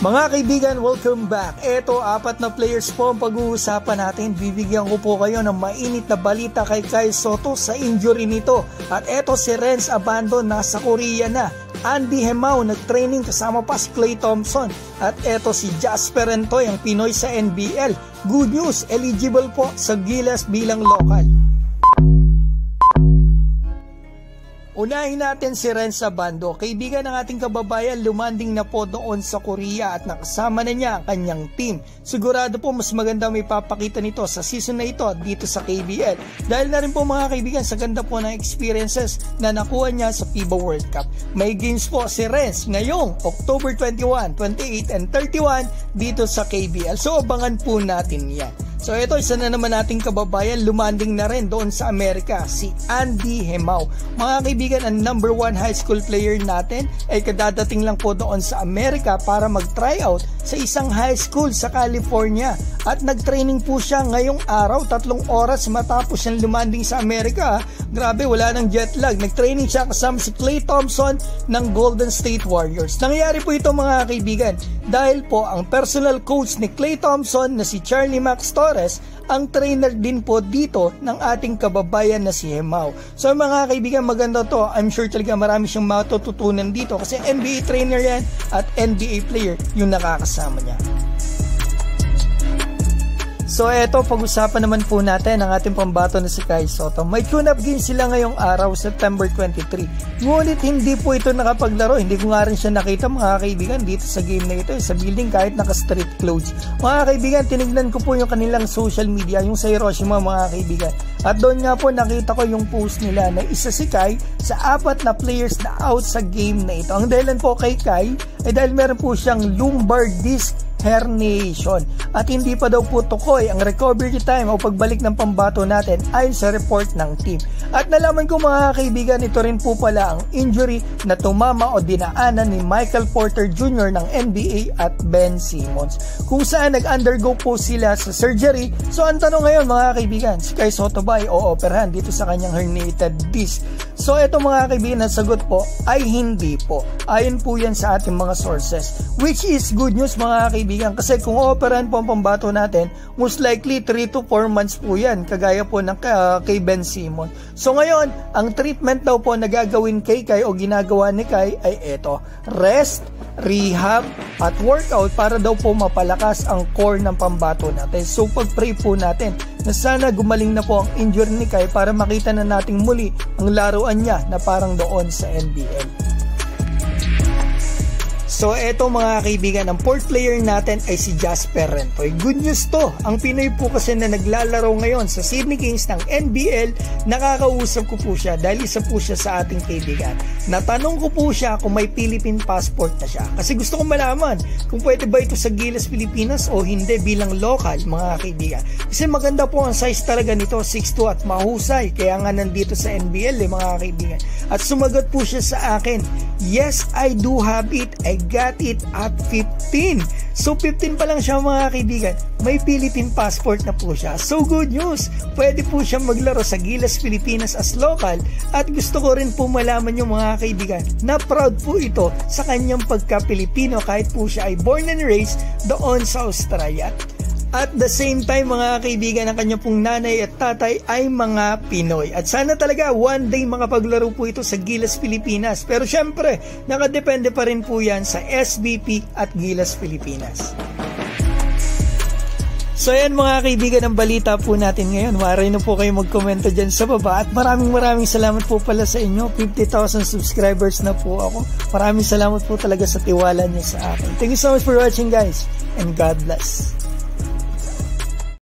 Mga kaibigan, welcome back. Eto, 4 na players po ang pag-uusapan natin. Bibigyan ko po kayo ng mainit na balita kay Kai Sotto sa injury nito. At eto si Renz Abando, nasa Korea na. Andy Hemao nag-training kasama pa si Klay Thompson. At eto si Jasper Entoy, ang Pinoy sa NBL. Good news, eligible po sa Gilas bilang local. Unahin natin si Renz Abando. Kaibigan ng ating kababayan, lumanding na po doon sa Korea at nakasama na niya ang kanyang team. Sigurado po mas maganda may papakita nito sa season na ito dito sa KBL. Dahil na rin po mga kaibigan sa ganda po ng experiences na nakuha niya sa FIBA World Cup. May games po si Renz ngayong October 21, 28 and 31 dito sa KBL. So abangan po natin yan. So ito, isa na naman nating kababayan, lumanding na rin doon sa Amerika, si Andy Hemao. Mga kaibigan, ang number 1 high school player natin ay kadadating lang po doon sa Amerika para mag-tryout sa isang high school sa California. At nag-training po siya ngayong araw, 3 oras matapos siyang lumanding sa Amerika. Grabe, wala nang jet lag. Nag-training siya kasama si Klay Thompson ng Golden State Warriors. Nangyayari po ito mga kaibigan dahil po ang personal coach ni Klay Thompson na si Charlie Max Torres ang trainer din po dito ng ating kababayan na si Hemao. So mga kaibigan, maganda to. I'm sure talaga marami siyang matututunan dito kasi NBA trainer yan at NBA player yung nakakasama niya. So eto, pag-usapan naman po natin ang ating pambato na si Kai Sotto. May tune-up game sila ngayong araw, September 23. Ngunit hindi po ito nakapaglaro. Hindi ko nga rin siya nakita mga kaibigan dito sa game na ito, sa building kahit naka-street clothes. Mga kaibigan, tinignan ko po yung kanilang social media, yung sa Hiroshima mga kaibigan. At doon nga po nakita ko yung post nila na isa si Kai sa 4 na players na out sa game na ito. Ang dahilan po kay Kai ay dahil meron po siyang lumbar disc herniation at hindi pa daw po tukoy ang recovery time o pagbalik ng pambato natin ayon sa report ng team. At nalaman ko mga kaibigan, ito rin po pala ang injury na tumama o dinaanan ni Michael Porter Jr. ng NBA at Ben Simmons, kung saan nag-undergo po sila sa surgery. So ang tanong ngayon mga kaibigan, si Kai Sotto ba ay o-operahan dito sa kanyang herniated disc? So ito mga kaibigan, ang sagot po ay hindi po. Ayon po yan sa ating mga sources, which is good news mga kaibigan, kasi kung o-operahan po ang pambato natin, most likely 3 to 4 months po yan, kagaya po ng kay Ben Simmons. So ngayon, ang treatment daw po na gagawin kay Kai o ginagawa ni Kai ay ito: rest, rehab at workout para daw po mapalakas ang core ng pambato natin. So pag-pray po natin na sana gumaling na po ang injury ni Kai para makita na nating muli ang laruan niya na parang doon sa NBL. So eto mga kaibigan, ang 4th player natin ay si Jasper Entoy. Good news to, ang Pinoy po kasi na naglalaro ngayon sa Sydney Kings ng NBL, nakakausap ko po siya dahil isa po siya sa ating kaibigan. Natanong ko po siya kung may Philippine passport na siya kasi gusto kong malaman kung pwede ba ito sa Gilas Pilipinas o hindi bilang local mga kaibigan. Kasi maganda po ang size talaga nito, 6'2" at mahusay, kaya nga nandito sa NBL mga kaibigan. At sumagot po siya sa akin, yes, I do have it, I got it at 15. So 15 pa lang siya mga kaibigan, may Philippine passport na po siya. So good news, pwede po siya maglaro sa Gilas Pilipinas as local. At gusto ko rin po malaman yung mga kaibigan na proud po ito sa kanyang pagka-Pilipino kahit po siya ay born and raised doon sa Australia. At the same time mga kaibigan, ang kanya pong nanay at tatay ay mga Pinoy. At sana talaga one day makapaglaro po ito sa Gilas Pilipinas. Pero syempre, nakadepende pa rin po yan sa SBP at Gilas Pilipinas. So ayan mga kaibigan, ang balita po natin ngayon. Maaari na po kayo magkomento dyan sa baba. At maraming salamat po pala sa inyo. 50,000 subscribers na po ako. Maraming salamat po talaga sa tiwala niyo sa akin. Thank you so much for watching guys. And God bless.